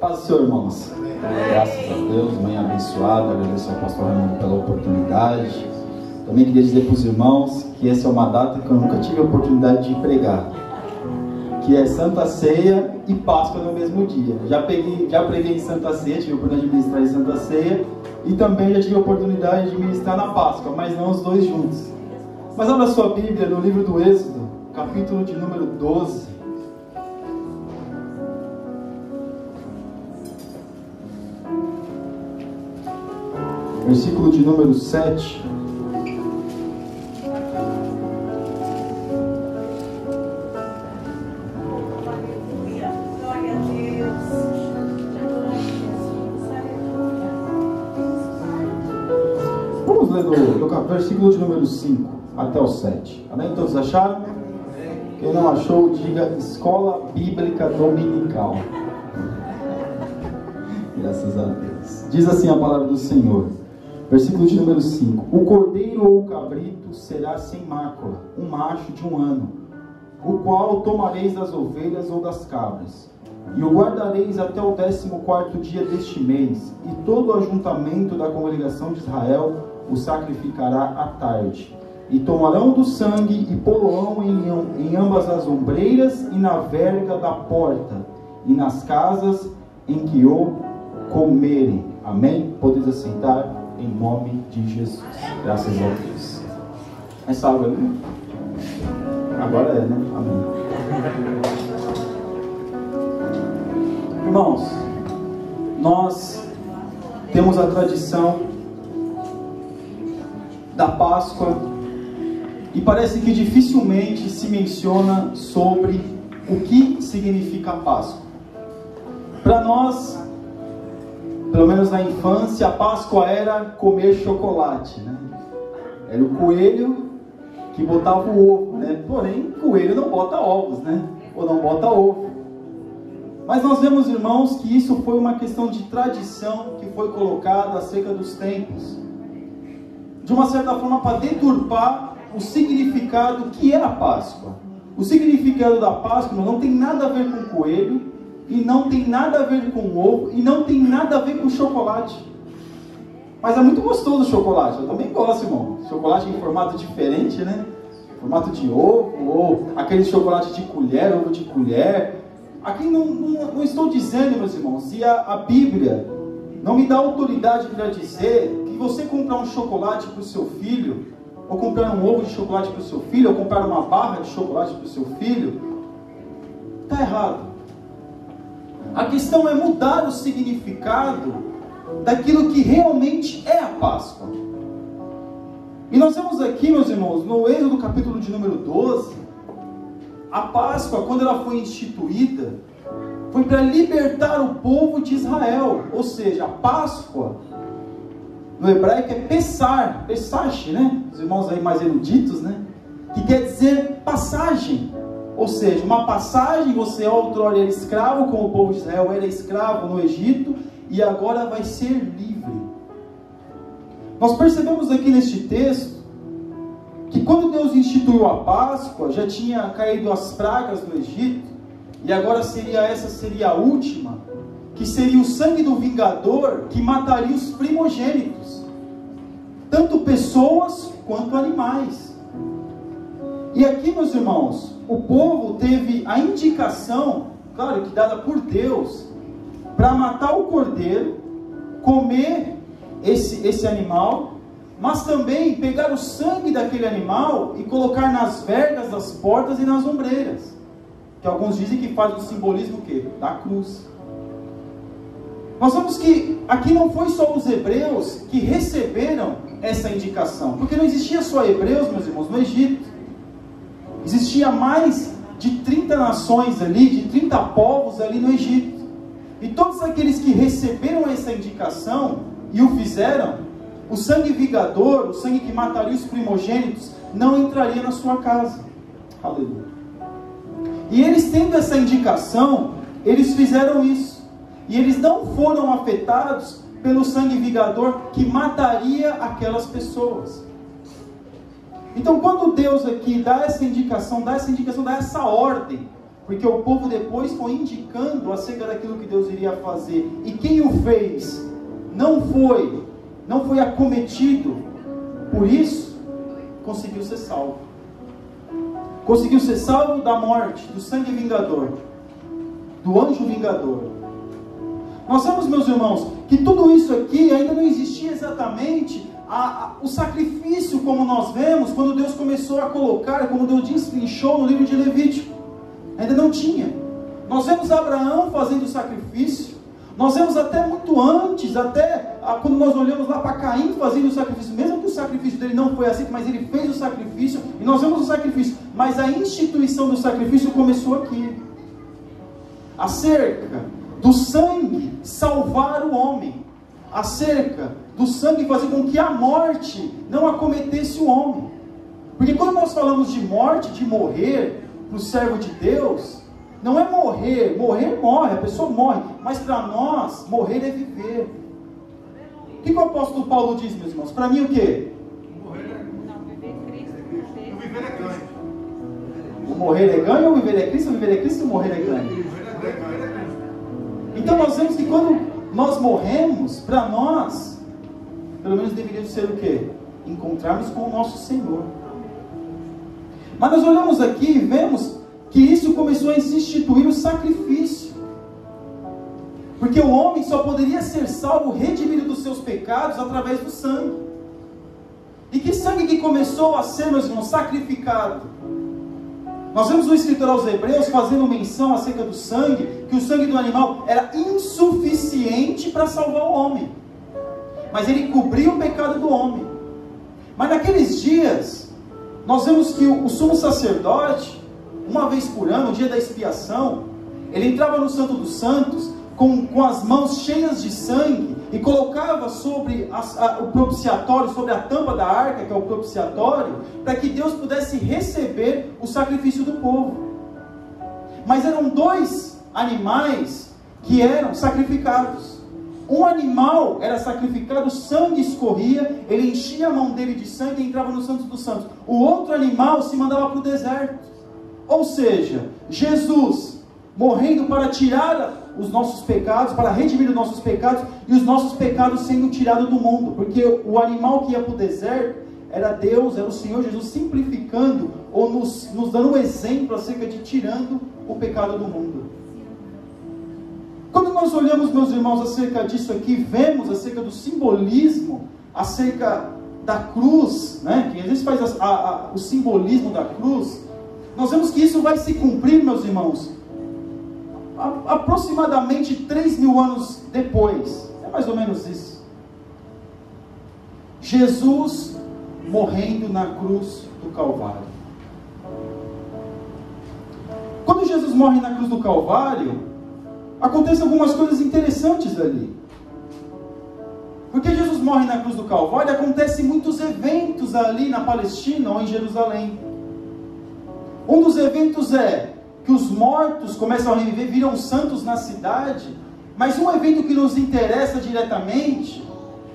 Paz do Senhor, irmãos. Graças a Deus, manhã abençoada. Agradeço ao pastor Raimundo pela oportunidade. Também queria dizer para os irmãos que essa é uma data que eu nunca tive a oportunidade de pregar, que é Santa Ceia e Páscoa no mesmo dia. Já preguei em Santa Ceia, tive a oportunidade de ministrar em Santa Ceia, e também já tive a oportunidade de ministrar na Páscoa, mas não os dois juntos. Mas abra sua Bíblia no livro do Êxodo, capítulo de número 12. Versículo de número 7. Vamos ler do versículo de número 5 até o 7. Amém? Todos acharam? Quem não achou, diga Escola Bíblica Dominical. Graças a Deus. Diz assim a palavra do Senhor. Versículo de número 5. O cordeiro ou o cabrito será sem mácula, um macho de 1 ano, o qual tomareis das ovelhas ou das cabras, e o guardareis até o 14º dia deste mês, e todo o ajuntamento da congregação de Israel o sacrificará à tarde. E tomarão do sangue e pô-lo-ão em ambas as ombreiras e na verga da porta, e nas casas em que o comerem. Amém? Podeis assentar. Em nome de Jesus. Graças a Deus. Essa água aí? Agora é, né? Amém. Irmãos, nós temos a tradição da Páscoa e parece que dificilmente se menciona sobre o que significa a Páscoa. Para nós, pelo menos na infância, a Páscoa era comer chocolate, né? Era o coelho que botava o ovo, né? Porém, coelho não bota ovos, né? Ou não bota ovo. Mas nós vemos, irmãos, que isso foi uma questão de tradição que foi colocada acerca dos tempos. De uma certa forma, para deturpar o significado que é a Páscoa. O significado da Páscoa não tem nada a ver com coelho, e não tem nada a ver com ovo, e não tem nada a ver com chocolate. Mas é muito gostoso o chocolate, eu também gosto, irmão. Chocolate em formato diferente, né? Formato de ovo, ou aquele chocolate de colher, ovo de colher. Aqui não estou dizendo, meus irmãos, se a Bíblia não me dá autoridade para dizer que você comprar um chocolate para o seu filho, ou comprar um ovo de chocolate para o seu filho, ou comprar uma barra de chocolate para o seu filho, está errado. A questão é mudar o significado daquilo que realmente é a Páscoa. E nós vemos aqui, meus irmãos, no Êxodo capítulo de número 12, a Páscoa, quando ela foi instituída, foi para libertar o povo de Israel. Ou seja, a Páscoa, no hebraico é Pessar, Pessach, né? Os irmãos aí mais eruditos, né? Que quer dizer passagem. Ou seja, uma passagem, você outrora era escravo, como o povo de Israel era escravo no Egito, e agora vai ser livre. Nós percebemos aqui neste texto, que quando Deus instituiu a Páscoa, já tinha caído as pragas no Egito, e agora essa seria a última, que seria o sangue do vingador, que mataria os primogênitos, tanto pessoas quanto animais. E aqui, meus irmãos, o povo teve a indicação, claro que dada por Deus, para matar o cordeiro, comer esse animal, mas também pegar o sangue daquele animal e colocar nas vergas das portas e nas ombreiras, que alguns dizem que faz o simbolismo o quê? Da cruz. Nós vemos que aqui não foi só os hebreus que receberam essa indicação, porque não existia só hebreus, meus irmãos, no Egito. Existia mais de 30 nações ali, de 30 povos ali no Egito. E todos aqueles que receberam essa indicação e o fizeram, o sangue vingador, o sangue que mataria os primogênitos, não entraria na sua casa. Aleluia. E eles tendo essa indicação, eles fizeram isso. E eles não foram afetados pelo sangue vingador que mataria aquelas pessoas. Então, quando Deus aqui dá essa indicação, dá essa ordem porque o povo depois foi indicando acerca daquilo que Deus iria fazer, e quem o fez não foi acometido por isso, conseguiu ser salvo. Conseguiu ser salvo da morte, do sangue vingador, do anjo vingador. Nós vemos, meus irmãos, que tudo isso aqui ainda não existia exatamente o sacrifício como nós vemos quando Deus começou a colocar, como Deus destrinchou no livro de Levítico. Ainda não tinha. Nós vemos Abraão fazendo o sacrifício. Nós vemos até muito antes, até quando nós olhamos lá para Caim fazendo o sacrifício, mesmo que o sacrifício dele não foi aceito, mas ele fez o sacrifício, e nós vemos o sacrifício, mas a instituição do sacrifício começou aqui, acerca do sangue salvar o homem, acerca do sangue fazer com que a morte não acometesse o homem, porque quando nós falamos de morte, de morrer, para o servo de Deus, não é morrer morre, a pessoa morre, mas para nós, morrer é viver. O que o apóstolo Paulo diz, meus irmãos? Para mim o quê? O morrer é Cristo, o viver é Cristo. O morrer é ganho, ou viver é Cristo, o morrer é ganho. Então nós vemos que quando nós morremos, para nós, pelo menos deveria ser o quê? Encontrarmos com o nosso Senhor. Mas nós olhamos aqui e vemos que isso começou a se instituir o sacrifício, porque o homem só poderia ser salvo, redimido dos seus pecados, através do sangue. E que sangue que começou a ser, meus irmãos, sacrificado? Nós vemos o escritor aos Hebreus fazendo menção acerca do sangue, que o sangue do animal era insuficiente para salvar o homem, mas ele cobria o pecado do homem. Mas naqueles dias, nós vemos que o sumo sacerdote, uma vez por ano, o dia da expiação, ele entrava no Santo dos Santos com as mãos cheias de sangue e colocava sobre o propiciatório, sobre a tampa da arca, que é o propiciatório, para que Deus pudesse receber o sacrifício do povo. Mas eram 2 animais que eram sacrificados. Um animal era sacrificado, o sangue escorria, ele enchia a mão dele de sangue e entrava no Santo dos Santos. O outro animal se mandava para o deserto. Ou seja, Jesus morrendo para tirar os nossos pecados, para redimir os nossos pecados, e os nossos pecados sendo tirados do mundo, porque o animal que ia para o deserto era Deus, era o Senhor Jesus simplificando, ou nos dando um exemplo acerca de tirando o pecado do mundo. Quando nós olhamos, meus irmãos, acerca disso aqui, vemos acerca do simbolismo, acerca da cruz, né? Que às vezes faz o simbolismo da cruz. Nós vemos que isso vai se cumprir, meus irmãos, aproximadamente 3.000 anos depois. É mais ou menos isso. Jesus morrendo na cruz do Calvário. Quando Jesus morre na cruz do Calvário, acontecem algumas coisas interessantes ali. Porque Jesus morre na cruz do Calvário, acontecem muitos eventos ali na Palestina ou em Jerusalém. Um dos eventos é que os mortos começam a reviver, viram santos na cidade. Mas um evento que nos interessa diretamente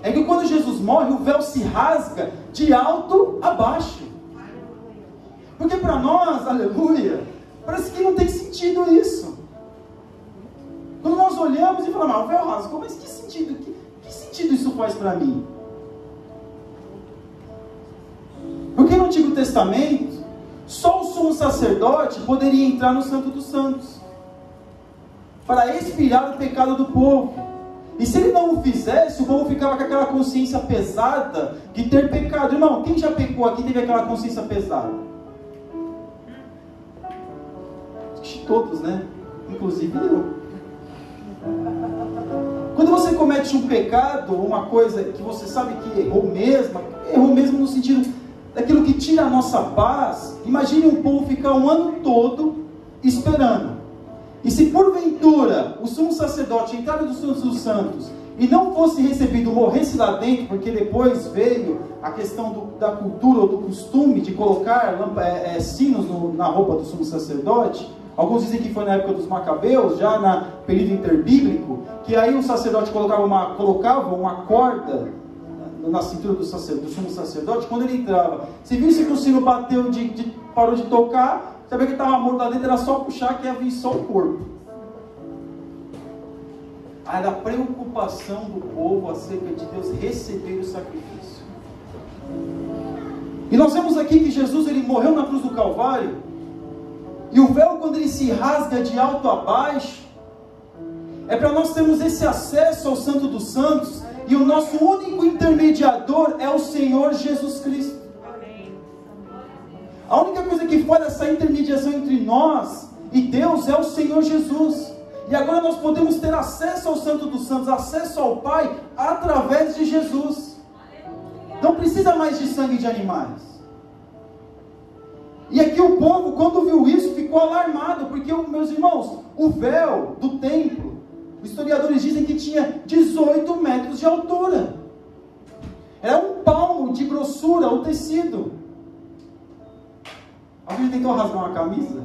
é que quando Jesus morre, o véu se rasga de alto a baixo. Porque para nós, aleluia, parece que não tem sentido isso. Quando nós olhamos e falamos, o véu rasgou, mas que sentido? Que sentido isso faz para mim? Porque no Antigo Testamento, só o sumo sacerdote poderia entrar no Santo dos Santos para expiar o pecado do povo. E se ele não o fizesse, o povo ficava com aquela consciência pesada de ter pecado. Irmão, quem já pecou aqui teve aquela consciência pesada? Todos, né? Inclusive eu. Quando você comete um pecado, uma coisa que você sabe que errou mesmo no sentido daquilo que tira a nossa paz. Imagine um povo ficar um ano todo esperando. E se porventura o sumo sacerdote entrar no Santo dos Santos e não fosse recebido, morresse lá dentro, porque depois veio a questão da cultura ou do costume de colocar sinos na roupa do sumo sacerdote. Alguns dizem que foi na época dos Macabeus, já no período interbíblico, que aí o sacerdote colocava uma corda na cintura do sumo sacerdote. Quando ele entrava, se visse que o sino bateu, parou de tocar, Você vê que estava morto lá dentro, era só puxar que ia vir só o corpo. Era a preocupação do povo acerca de Deus receber o sacrifício. E nós vemos aqui que Jesus, ele morreu na cruz do Calvário, e o véu, quando ele se rasga de alto a baixo, é para nós termos esse acesso ao Santo dos Santos, e o nosso único intermediador é o Senhor Jesus Cristo. A única coisa que faz essa intermediação entre nós e Deus é o Senhor Jesus. E agora nós podemos ter acesso ao Santo dos Santos, acesso ao Pai, através de Jesus. Não precisa mais de sangue de animais. E aqui o povo, quando viu isso, ficou alarmado, porque, meus irmãos, o véu do templo, os historiadores dizem que tinha 18 metros de altura. Era um palmo de grossura, o tecido. Alguém tentou rasgar uma camisa?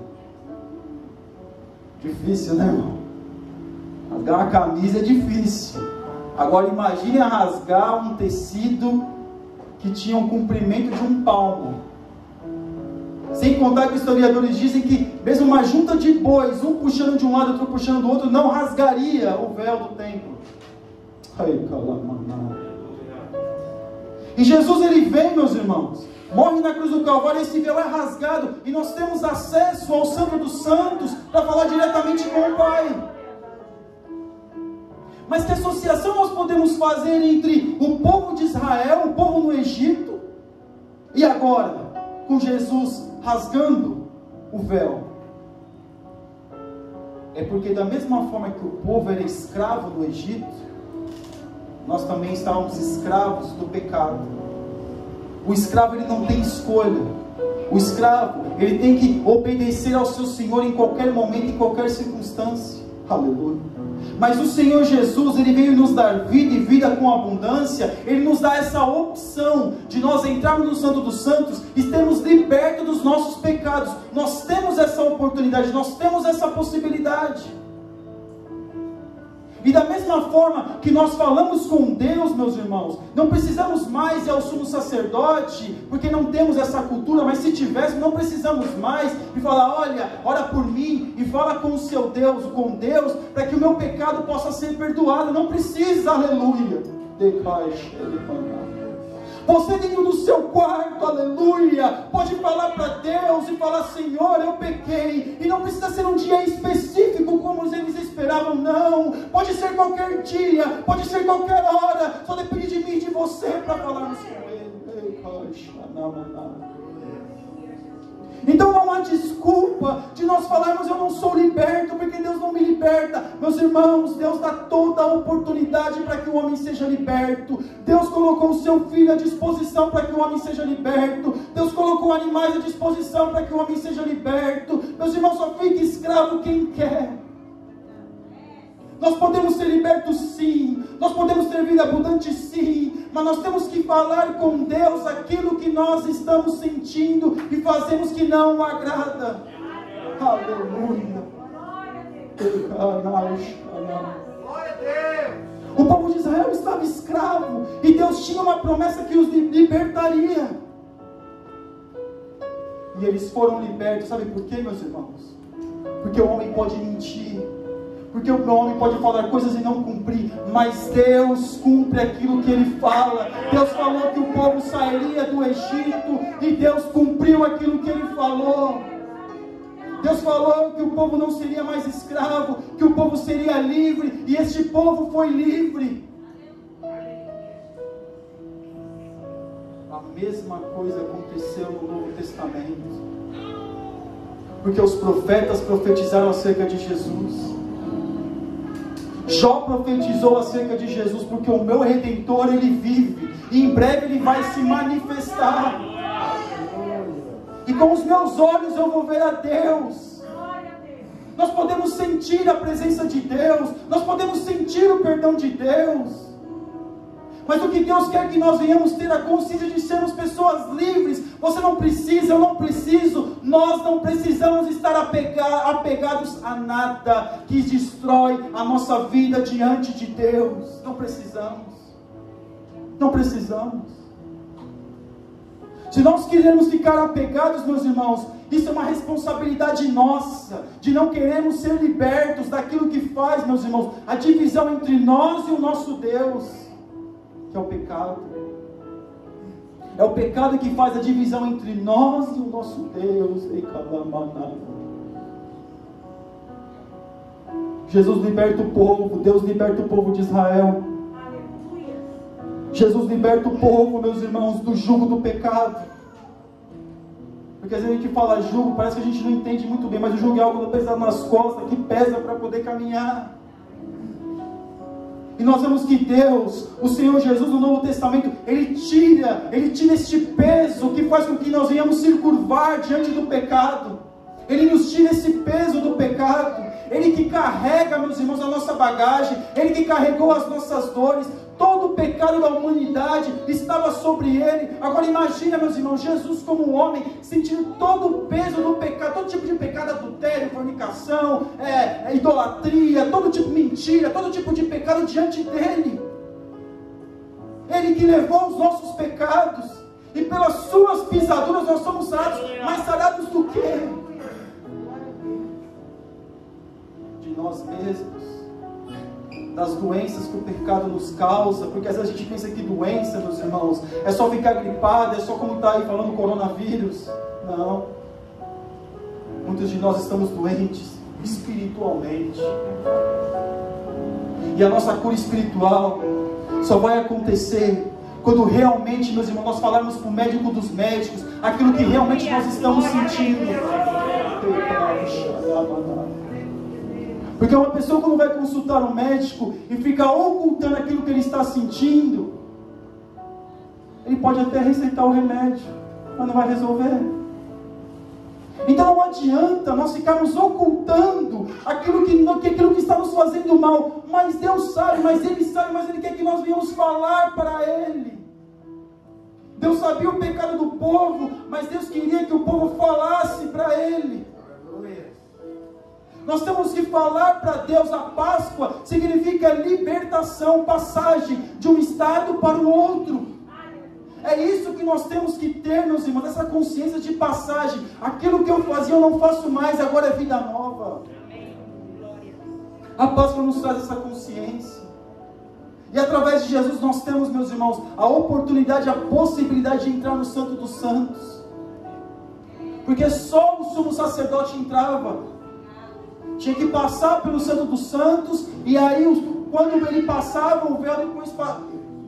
Difícil, né, irmão? Rasgar uma camisa é difícil. Agora imagine rasgar um tecido que tinha um comprimento de um palmo. Sem contar que os historiadores dizem que mesmo uma junta de bois, um puxando de um lado, outro puxando do outro, não rasgaria o véu do templo. E Jesus, ele vem, meus irmãos, morre na cruz do Calvário, esse véu é rasgado, e nós temos acesso ao Santo dos Santos para falar diretamente com o Pai. Mas que associação nós podemos fazer entre o povo de Israel, o povo no Egito, e agora, com Jesus rasgando o véu? É porque da mesma forma que o povo era escravo no Egito, nós também estávamos escravos do pecado. O escravo, ele não tem escolha. O escravo, ele tem que obedecer ao seu Senhor em qualquer momento, em qualquer circunstância. Aleluia. Mas o Senhor Jesus, ele veio nos dar vida e vida com abundância. Ele nos dá essa opção de nós entrarmos no Santo dos Santos e sermos libertos dos nossos pecados. Nós temos essa oportunidade, nós temos essa possibilidade. E da mesma forma que nós falamos com Deus, meus irmãos, não precisamos mais ir ao sumo sacerdote, porque não temos essa cultura, mas se tivéssemos, não precisamos mais e falar, olha, ora por mim, e fala com o seu Deus, com Deus, para que o meu pecado possa ser perdoado. Não precisa, aleluia. Você dentro do seu quarto, aleluia, pode falar para Deus e falar, Senhor, eu pequei. E não precisa ser um dia específico como eles esperavam, não. Pode ser qualquer dia, pode ser qualquer hora. Só depende de mim e de você para falarmos com Ele. Então não há desculpa de nós falarmos, eu não sou liberto, porque Deus não me liberta. Meus irmãos, Deus dá toda a oportunidade para que o homem seja liberto. Deus colocou o seu Filho à disposição para que o homem seja liberto. Deus colocou animais à disposição para que o homem seja liberto. Meus irmãos, só fica escravo quem quer. Nós podemos ser libertos sim, nós podemos ter vida abundante sim, mas nós temos que falar com Deus aquilo que nós estamos sentindo e fazemos que não o agrada. Aleluia. O povo de Israel estava escravo e Deus tinha uma promessa que os libertaria. E eles foram libertos, sabe por quê, meus irmãos? Porque o homem pode mentir, porque o homem pode falar coisas e não cumprir, mas Deus cumpre aquilo que Ele fala. Deus falou que o povo sairia do Egito, e Deus cumpriu aquilo que Ele falou. Deus falou que o povo não seria mais escravo, que o povo seria livre, e este povo foi livre. A mesma coisa aconteceu no Novo Testamento, porque os profetas profetizaram acerca de Jesus. Jó profetizou acerca de Jesus, porque o meu Redentor, Ele vive, e em breve Ele vai se manifestar, e com os meus olhos eu vou ver a Deus. Nós podemos sentir a presença de Deus, nós podemos sentir o perdão de Deus, mas o que Deus quer que nós venhamos ter a consciência de sermos pessoas livres. Você não precisa, eu não preciso, nós não precisamos estar apegados a nada que destrói a nossa vida diante de Deus. Não precisamos. Não precisamos. Se nós queremos ficar apegados, meus irmãos, isso é uma responsabilidade nossa, de não queremos ser libertos daquilo que faz, meus irmãos, a divisão entre nós e o nosso Deus, que é o pecado. É o pecado que faz a divisão entre nós e o nosso Deus. Jesus liberta o povo, Deus liberta o povo de Israel. Jesus liberta o povo, meus irmãos, do jugo do pecado. Porque às vezes a gente fala jugo, parece que a gente não entende muito bem, mas o jugo é algo pesado nas costas, que pesa para poder caminhar. E nós vemos que Deus, o Senhor Jesus no Novo Testamento, Ele tira este peso que faz com que nós venhamos se curvar diante do pecado. Ele nos tira esse peso do pecado. Ele que carrega, meus irmãos, a nossa bagagem. Ele que carregou as nossas dores. Todo o pecado da humanidade estava sobre Ele. Agora imagina, meus irmãos, Jesus como um homem, sentindo todo o peso do pecado, todo tipo de pecado, adultério, fornicação, idolatria, todo tipo de mentira, todo tipo de pecado diante dEle. Ele que levou os nossos pecados, e pelas suas pisaduras nós somos sarados. Mais sarados do que? De nós mesmos, das doenças que o pecado nos causa. Porque às vezes a gente pensa que doença, meus irmãos, é só ficar gripado, é só como está aí falando coronavírus. Não. Muitos de nós estamos doentes espiritualmente. E a nossa cura espiritual só vai acontecer quando realmente, meus irmãos, nós falarmos com o médico dos médicos aquilo que realmente nós estamos sentindo. Porque uma pessoa, quando vai consultar um médico e fica ocultando aquilo que ele está sentindo, ele pode até receitar o remédio, mas não vai resolver. Então não adianta nós ficarmos ocultando aquilo que está nos fazendo mal. Mas Deus sabe, mas Ele sabe, mas Ele quer que nós venhamos falar para Ele. Deus sabia o pecado do povo, mas Deus queria que o povo falasse para Ele. Nós temos que falar para Deus. A Páscoa significa libertação, passagem de um estado para o outro. É isso que nós temos que ter, meus irmãos, essa consciência de passagem. Aquilo que eu fazia eu não faço mais, agora é vida nova. A Páscoa nos traz essa consciência. E através de Jesus nós temos, meus irmãos, a oportunidade, a possibilidade de entrar no Santo dos Santos. Porque só o sumo sacerdote entrava. Tinha que passar pelo Santo dos Santos, e aí quando ele passava, o véu depois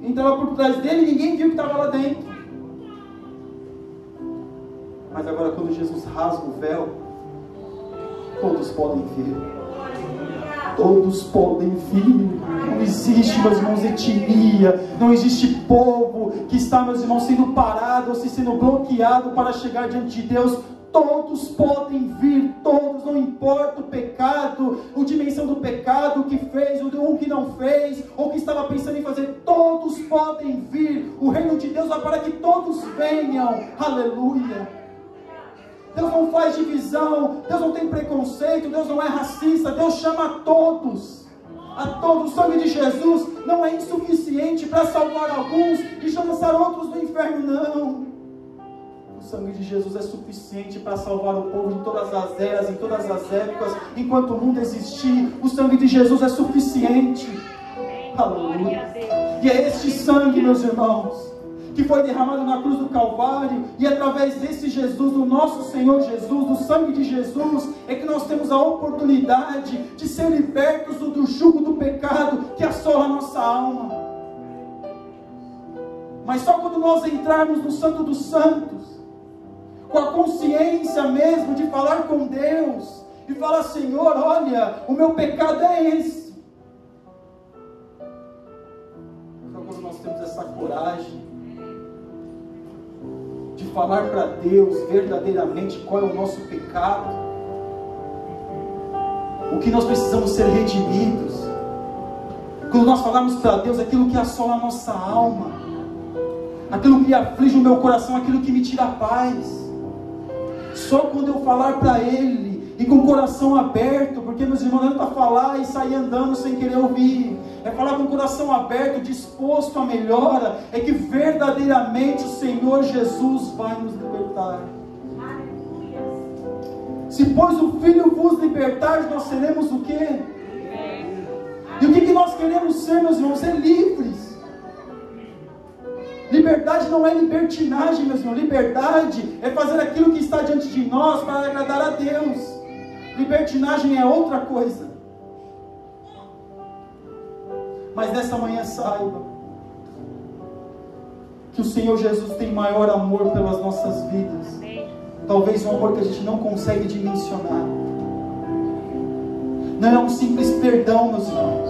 entrava por trás dele e ninguém viu que estava lá dentro. Mas agora, quando Jesus rasga o véu, todos podem ver. Todos podem vir. Não existe, meus irmãos, etnia. Não existe povo que está, meus irmãos, sendo parado ou se sendo bloqueado para chegar diante de Deus. Todos podem vir, todos, não importa o pecado, a dimensão do pecado, o que fez, o que não fez, ou o que estava pensando em fazer, todos podem vir. O reino de Deus é para que todos venham. Aleluia. Deus não faz divisão, Deus não tem preconceito, Deus não é racista, Deus chama a todos. A todos. O sangue de Jesus não é insuficiente para salvar alguns e lançar outros no inferno, não. O sangue de Jesus é suficiente para salvar o povo em todas as eras, em todas as épocas, enquanto o mundo existir. O sangue de Jesus é suficiente. Aleluia. E é este sangue, meus irmãos, que foi derramado na cruz do Calvário, e através desse Jesus, do nosso Senhor Jesus, do sangue de Jesus, é que nós temos a oportunidade de ser libertos do jugo do pecado que assola a nossa alma. Mas só quando nós entrarmos no Santo dos Santos, com a consciência mesmo de falar com Deus, e falar: Senhor, olha, o meu pecado é esse. Então, quando nós temos essa coragem de falar para Deus verdadeiramente qual é o nosso pecado, o que nós precisamos ser redimidos, quando nós falarmos para Deus aquilo que assola a nossa alma, aquilo que aflige o meu coração, aquilo que me tira a paz, só quando eu falar para Ele, e com o coração aberto, porque, meus irmãos, não adianta falar e sair andando sem querer ouvir. é falar com o coração aberto, disposto à melhora, é que verdadeiramente o Senhor Jesus vai nos libertar. Se pois o Filho vos libertar, nós seremos o quê? E o que nós queremos ser, meus irmãos? Ser livres. Liberdade não é libertinagem, meus irmãos. Liberdade é fazer aquilo que está diante de nós para agradar a Deus. Libertinagem é outra coisa. Mas nessa manhã saiba que o Senhor Jesus tem maior amor pelas nossas vidas. Talvez um amor que a gente não consegue dimensionar. Não é um simples perdão, meus irmãos.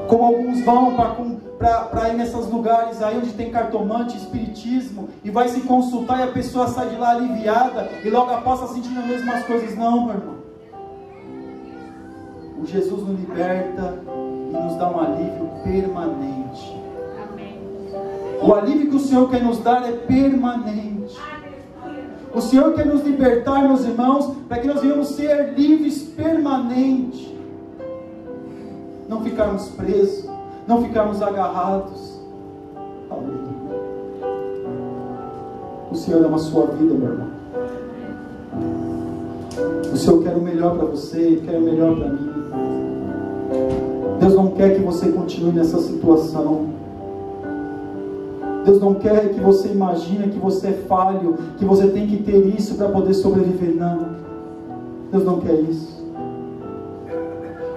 Como alguns vão para ir nesses lugares aí onde tem cartomante, espiritismo, e vai se consultar e a pessoa sai de lá aliviada e logo após está sentindo as mesmas coisas. Não, meu irmão. O Jesus nos liberta e nos dá um alívio permanente. Amém. O alívio que o Senhor quer nos dar é permanente. O Senhor quer nos libertar, meus irmãos, para que nós venhamos ser livres permanente. Não ficarmos presos, não ficarmos agarrados. Aleluia. O Senhor ama a sua vida, meu irmão. O Senhor quer o melhor para você, quer o melhor para mim. Deus não quer que você continue nessa situação. Deus não quer que você imagine que você é falho, que você tem que ter isso para poder sobreviver. Não. Deus não quer isso.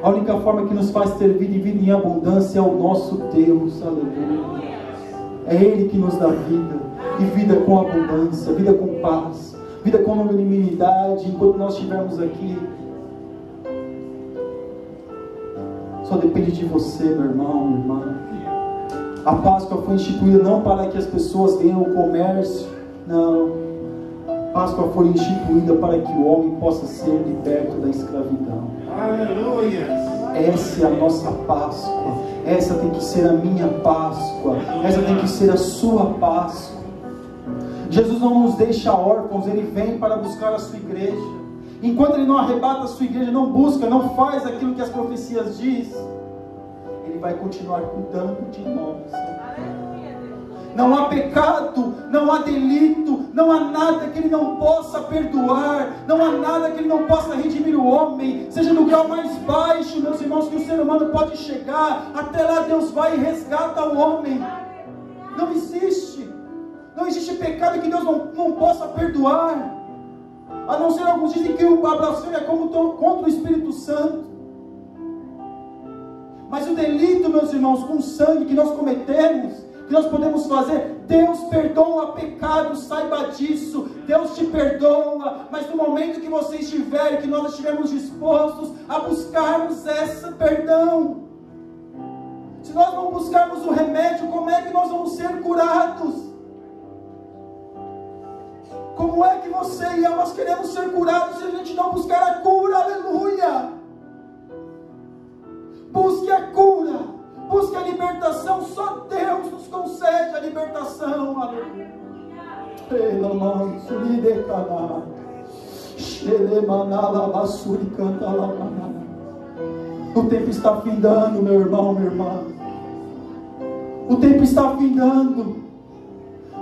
A única forma que nos faz ter vida e vida em abundância é o nosso Deus. Aleluia. É Ele que nos dá vida. E vida com abundância, vida com paz, vida com longanimidade enquanto nós estivermos aqui. Só depende de você, meu irmão, minha irmã. A Páscoa foi instituída não para que as pessoas tenham o comércio. Não. A Páscoa foi instituída para que o homem possa ser liberto da escravidão. Aleluia! Essa é a nossa Páscoa. Essa tem que ser a minha Páscoa. Essa tem que ser a sua Páscoa. Jesus não nos deixa órfãos. Ele vem para buscar a sua igreja. Enquanto Ele não arrebata a sua igreja, não busca, não faz aquilo que as profecias dizem, Ele vai continuar cuidando de nós. Não há pecado, não há delito, não há nada que Ele não possa perdoar, não há nada que Ele não possa redimir o homem, seja no grau mais baixo, meus irmãos, que o ser humano pode chegar, até lá Deus vai e resgata o homem. Não existe pecado que Deus não possa perdoar, a não ser alguns dizem que o blasfêmia é contra o Espírito Santo. Mas o delito, meus irmãos, com sangue que nós cometemos, que nós podemos fazer, Deus perdoa pecado, saiba disso. Deus te perdoa, mas no momento que você estiver, que nós estivermos dispostos a buscarmos esse perdão. Se nós não buscarmos o remédio, como é que nós vamos ser curados? Como é que você e eu, nós queremos ser curados se a gente não buscar a cura? Aleluia! Busque a cura, busque a libertação. Só Deus nos concede a libertação. Aleluia! O tempo está findando, meu irmão, minha irmã. O tempo está findando.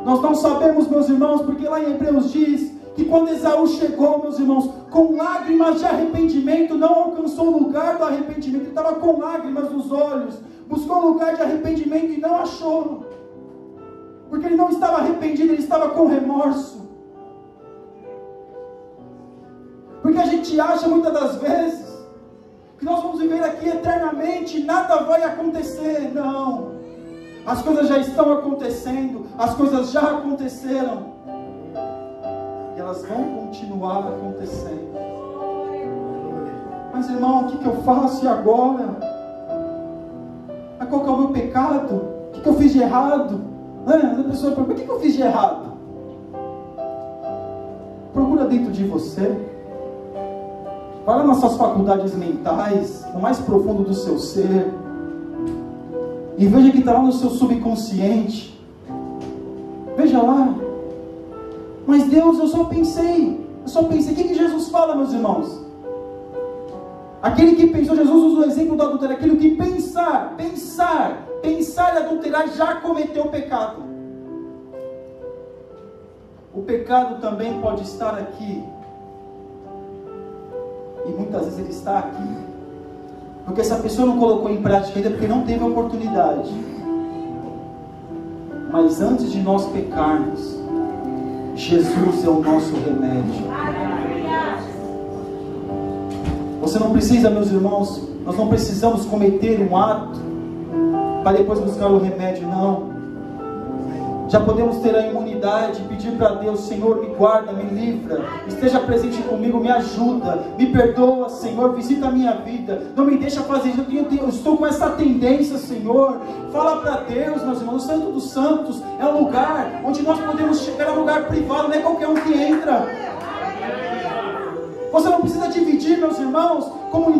Nós não sabemos, meus irmãos, porque lá em Hebreus diz que quando Esaú chegou, meus irmãos, com lágrimas de arrependimento, não alcançou o lugar do arrependimento. Ele estava com lágrimas nos olhos, buscou um lugar de arrependimento e não achou. Porque ele não estava arrependido, ele estava com remorso. Porque a gente acha muitas das vezes que nós vamos viver aqui eternamente e nada vai acontecer. Não. As coisas já estão acontecendo, as coisas já aconteceram. E elas vão continuar acontecendo. Mas irmão, o que eu faço e agora? Qual que é o meu pecado? O que eu fiz de errado? A pessoa pergunta, o que eu fiz de errado? Procura dentro de você. Vai lá nas suas faculdades mentais, no mais profundo do seu ser, e veja que está lá no seu subconsciente. Veja lá. Mas Deus, eu só pensei. O que Jesus fala, meus irmãos? Aquele que pensou, Jesus usa o exemplo do adultério, aquele que pensar em adulterar já cometeu o pecado. O pecado também pode estar aqui, e muitas vezes ele está aqui, porque essa pessoa não colocou em prática ainda, porque não teve a oportunidade. Mas antes de nós pecarmos, Jesus é o nosso remédio. Você não precisa, meus irmãos, nós não precisamos cometer um ato para depois buscar o remédio, não. Já podemos ter a imunidade, pedir para Deus: Senhor, me guarda, me livra, esteja presente comigo, me ajuda, me perdoa, Senhor, visita a minha vida, não me deixa fazer isso, eu estou com essa tendência, Senhor. Fala para Deus, meus irmãos. O Santo dos Santos é um lugar onde nós podemos chegar, é um lugar privado, não é qualquer um que entra. Você não precisa dividir, meus irmãos, como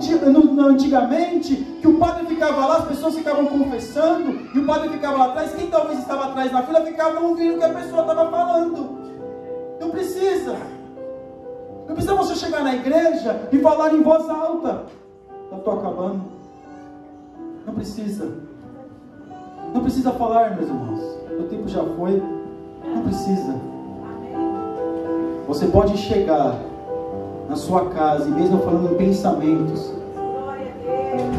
antigamente, que o padre ficava lá, as pessoas ficavam confessando, e o padre ficava lá atrás. Quem talvez estava atrás na fila ficava ouvindo o que a pessoa estava falando. Não precisa. Não precisa você chegar na igreja e falar em voz alta. Já estou acabando. Não precisa. Não precisa falar, meus irmãos. O tempo já foi. Não precisa. Você pode chegar na sua casa, e mesmo falando em pensamentos,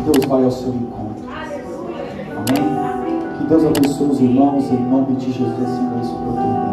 Deus vai ao seu encontro. Amém? Que Deus abençoe os irmãos, em nome de Jesus, assim, nessa oportunidade.